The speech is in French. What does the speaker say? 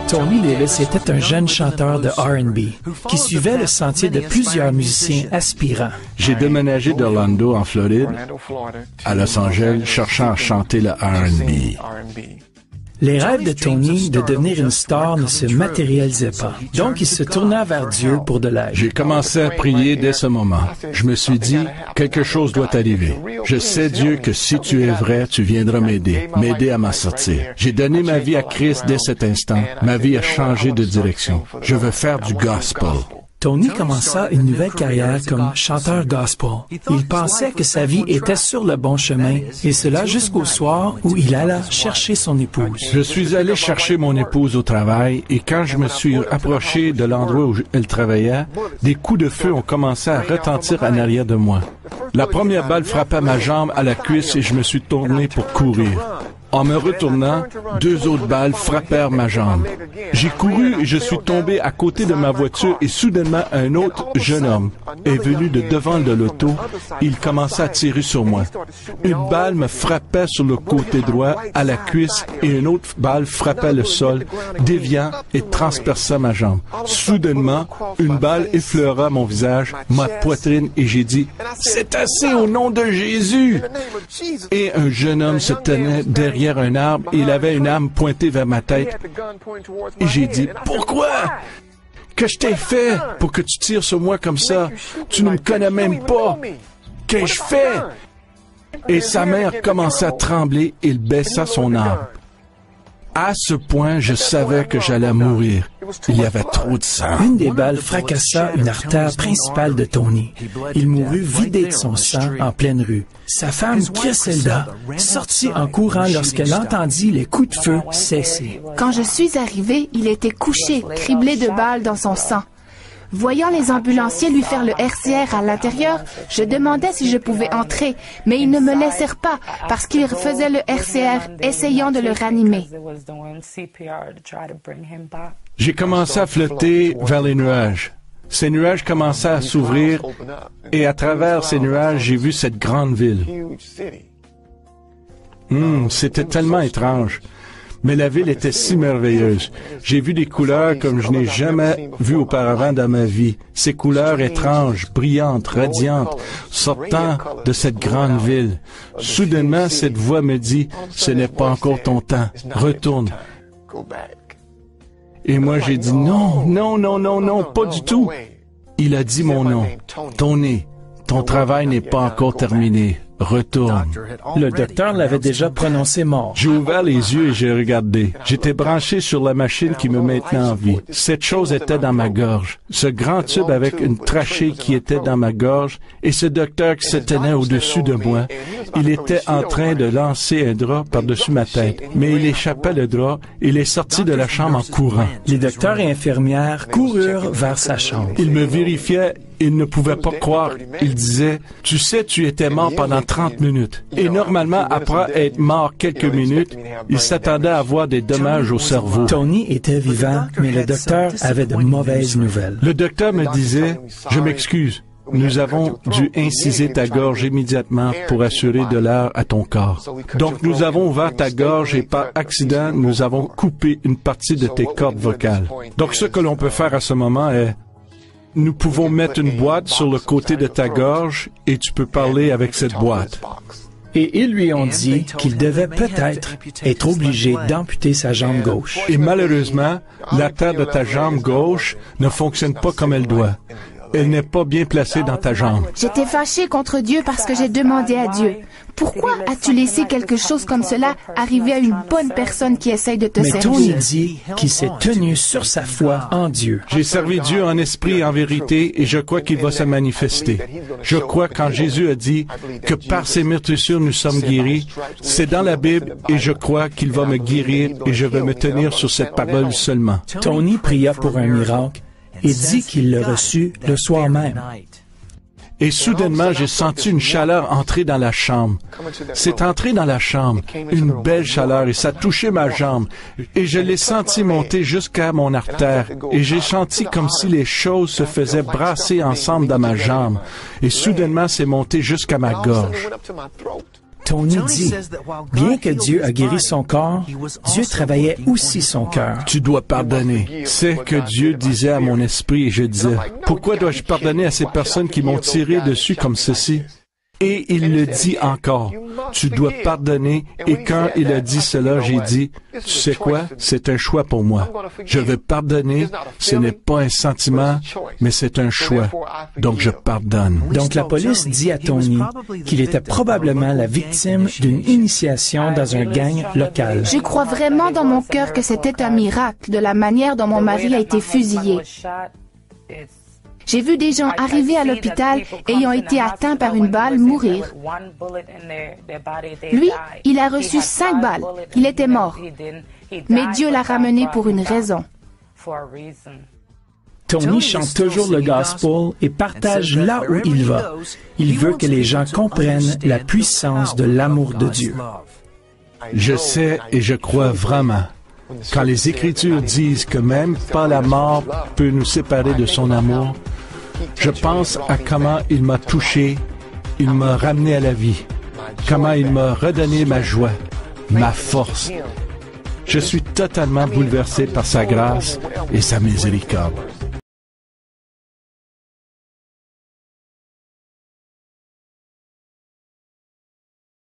Tony Lewis était un jeune chanteur de R&B qui suivait le sentier de plusieurs musiciens aspirants. J'ai déménagé d'Orlando, en Floride, à Los Angeles, cherchant à chanter le R&B. Les rêves de Tony de devenir une star ne se matérialisaient pas. Donc, il se tourna vers Dieu pour de l'aide. J'ai commencé à prier dès ce moment. Je me suis dit, quelque chose doit arriver. Je sais, Dieu, que si tu es vrai, tu viendras m'aider à m'en sortir. J'ai donné ma vie à Christ dès cet instant. Ma vie a changé de direction. Je veux faire du gospel. Tony commença une nouvelle carrière comme chanteur gospel. Il pensait que sa vie était sur le bon chemin, et cela jusqu'au soir où il alla chercher son épouse. Je suis allé chercher mon épouse au travail, et quand je me suis approché de l'endroit où elle travaillait, des coups de feu ont commencé à retentir en arrière de moi. La première balle frappa ma jambe à la cuisse et je me suis tourné pour courir. En me retournant, 2 autres balles frappèrent ma jambe. J'ai couru et je suis tombé à côté de ma voiture et soudainement un autre jeune homme est venu de devant de l'auto. Il commença à tirer sur moi. Une balle me frappait sur le côté droit à la cuisse et une autre balle frappait le sol, déviant et transperça ma jambe. Soudainement, une balle effleura mon visage, ma poitrine et j'ai dit « C'est assez au nom de Jésus !» Et un jeune homme se tenait derrière un arbre et il avait une arme pointée vers ma tête. Et j'ai dit, pourquoi? Que je t'ai fait pour que tu tires sur moi comme ça? Tu ne me connais même pas. Qu'ai-je fait? Et sa main a commencé à trembler et il baissa son arme. À ce point, je savais que j'allais mourir. Il y avait trop de sang. Une des balles fracassa une artère principale de Tony. Il mourut vidé de son sang en pleine rue. Sa femme, Griselda, sortit en courant lorsqu'elle entendit les coups de feu cesser. Quand je suis arrivée, il était couché, criblé de balles dans son sang. Voyant les ambulanciers lui faire le RCR à l'intérieur, je demandais si je pouvais entrer, mais ils ne me laissèrent pas parce qu'ils faisaient le RCR, essayant de le ranimer. J'ai commencé à flotter vers les nuages. Ces nuages commençaient à s'ouvrir et à travers ces nuages, j'ai vu cette grande ville. C'était tellement étrange. Mais la ville était si merveilleuse. J'ai vu des couleurs comme je n'ai jamais vu auparavant dans ma vie. Ces couleurs étranges, brillantes, radiantes, sortant de cette grande ville. Soudainement, cette voix me dit, « Ce n'est pas encore ton temps. Retourne. » Et moi, j'ai dit, « Non, non, non, non, non, pas du tout. » Il a dit mon nom. « Tony, ton travail n'est pas encore terminé. Retourne. » Le docteur l'avait déjà prononcé mort. J'ai ouvert les yeux et j'ai regardé. J'étais branché sur la machine qui me maintenait en vie. Cette chose était dans ma gorge. Ce grand tube avec une trachée qui était dans ma gorge et ce docteur qui se tenait au-dessus de moi. Il était en train de lancer un drap par-dessus ma tête. Mais il échappait le drap et il est sorti de la chambre en courant. Les docteurs et infirmières coururent vers sa chambre. Il me vérifiait. Il ne pouvait pas croire. Il disait, « Tu sais, tu étais mort pendant 30 minutes. » Et normalement, après être mort quelques minutes, il s'attendait à avoir des dommages au cerveau. Tony était vivant, mais le docteur avait de mauvaises nouvelles. Le docteur me disait, « Je m'excuse. Nous avons dû inciser ta gorge immédiatement pour assurer de l'air à ton corps. Donc, nous avons ouvert ta gorge et par accident, nous avons coupé une partie de tes cordes vocales. Donc, ce que l'on peut faire à ce moment est nous pouvons mettre une boîte sur le côté de ta gorge et tu peux parler avec cette boîte. » Et ils lui ont dit qu'il devait peut-être être obligé d'amputer sa jambe gauche. Et malheureusement, l'artère de ta jambe gauche ne fonctionne pas comme elle doit. Elle n'est pas bien placée dans ta jambe. J'étais fâchée contre Dieu parce que j'ai demandé à Dieu, « Pourquoi as-tu laissé quelque chose comme cela arriver à une bonne personne qui essaye de te servir? » Mais Tony dit qu'il s'est tenu sur sa foi en Dieu. J'ai servi Dieu en esprit et en vérité et je crois qu'il va se manifester. Je crois quand Jésus a dit que par ses meurtrissures nous sommes guéris, c'est dans la Bible et je crois qu'il va me guérir et je vais me tenir sur cette parole seulement. Tony pria pour un miracle et dit qu'il le reçut le soir même. Et soudainement, j'ai senti une chaleur entrer dans la chambre. C'est entré dans la chambre, une belle chaleur, et ça touchait ma jambe. Et je l'ai senti monter jusqu'à mon artère. Et j'ai senti comme si les choses se faisaient brasser ensemble dans ma jambe. Et soudainement, c'est monté jusqu'à ma gorge. Tony dit, bien que Dieu a guéri son corps, Dieu travaillait aussi son cœur. Tu dois pardonner. C'est que Dieu disait à mon esprit et je disais, pourquoi dois-je pardonner à ces personnes qui m'ont tiré dessus comme ceci? Et il le dit encore, tu dois pardonner. Et quand il a dit cela, j'ai dit, tu sais quoi? C'est un choix pour moi. Je veux pardonner. Ce n'est pas un sentiment, mais c'est un choix. Donc je pardonne. Donc la police dit à Tony qu'il était probablement la victime d'une initiation dans un gang local. Je crois vraiment dans mon cœur que c'était un miracle de la manière dont mon mari a été fusillé. J'ai vu des gens arriver à l'hôpital ayant été atteints par une balle mourir. Lui, il a reçu 5 balles. Il était mort. Mais Dieu l'a ramené pour une raison. Tony chante toujours le gospel et partage là où il va. Il veut que les gens comprennent la puissance de l'amour de Dieu. Je sais et je crois vraiment. Quand les Écritures disent que même pas la mort peut nous séparer de son amour, je pense à comment il m'a touché, il m'a ramené à la vie, comment il m'a redonné ma joie, ma force. Je suis totalement bouleversé par sa grâce et sa miséricorde.